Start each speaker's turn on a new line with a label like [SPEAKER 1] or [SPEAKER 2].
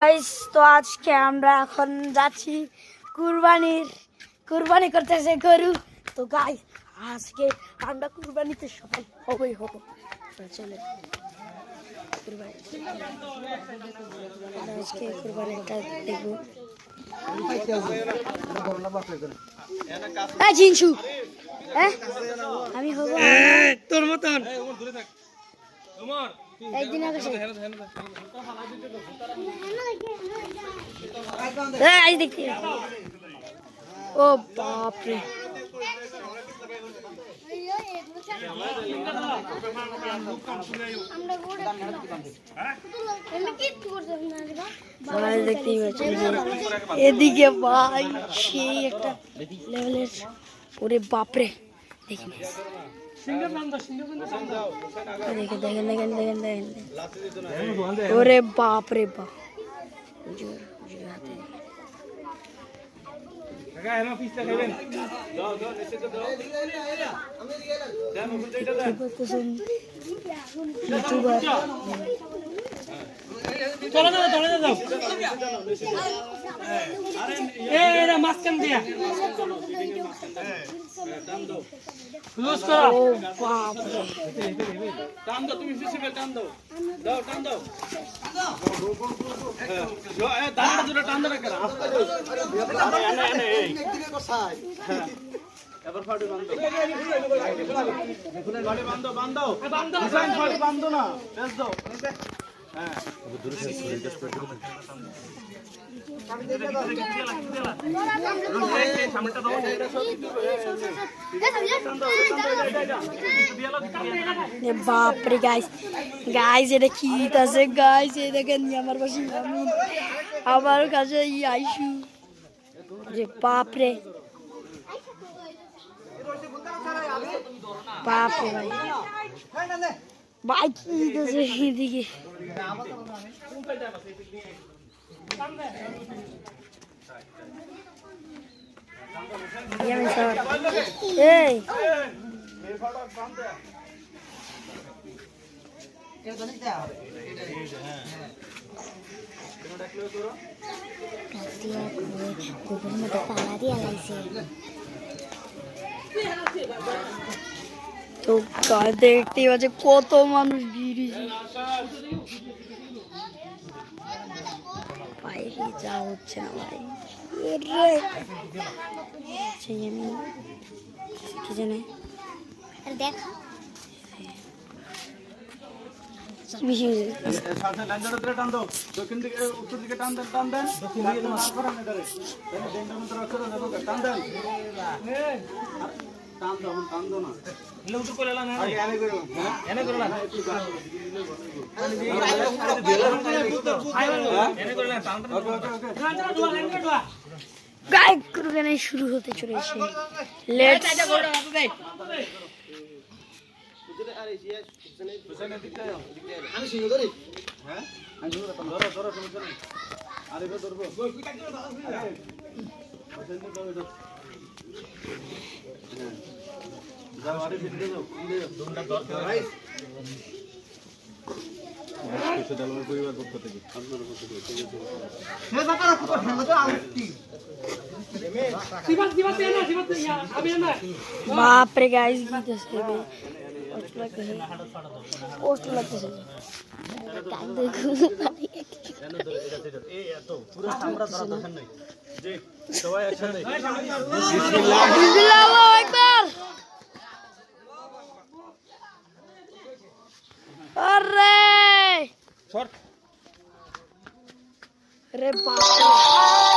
[SPEAKER 1] Guys তো আজকে আমরা এখন যাচ্ছি কুরবানি করতেছে গরু। তো গাইস আজকে আমরা কুরবানিতে সবাই হবই হব। চলে আজকে কুরবানিটা দেখবো। জিনসু আমি হব
[SPEAKER 2] তোর মতন
[SPEAKER 1] একদিন আগে দেখতে। ও বাপরে দেখতেই পাচ্ছি এদিকে ভাই সেই একটা লেভেলের। ওরে বাপরে দেখেন দেখেন ওরে বাপরে বাপ
[SPEAKER 2] মাঝখান দিয়া টান দাও, তুমি ফিসিবে টান দাও, দাও টান দাও, দাঁড়া জোরে টান দাও কেন? এবার ফাড়ি বাঁধো, ফাড়ি বাঁধো, বাঁধো, ফাড়ি বাঁধো না, বেশ দাও। হ্যাঁ
[SPEAKER 1] বাপরে গাইস এটা কি আছে গাইস? এই দেখেন আমার পাশে আমার কাছে আইসু রে বাপরে বাপরে ভাই কি আছে এদিকে? এই তো দেখতেই পাচ্ছে কত মানুষ ভিড়িয়েছে, বাইরে যাওয়া হচ্ছে না ভাই। কি জানে দেখা
[SPEAKER 2] দক্ষিণ দিকে উত্তর দিকে টান দেন, টান দেন, টান দেন, টান দাও, টান দাও না,
[SPEAKER 1] শুরু হতে চলেছে। লেটস
[SPEAKER 2] আমি সিংহ ধরি, হ্যাঁ ধরো ধরো, সমস্যা নেই, আরে ধরবো যাও, আরে ফিরে যাও, দোনটা দরকার ভাই। পরিবার পক্ষ থেকে আপনার পক্ষ থেকে ঠিক আছে।
[SPEAKER 1] বাপরে গাইস কষ্ট লাগতেছে। আরে বাপরে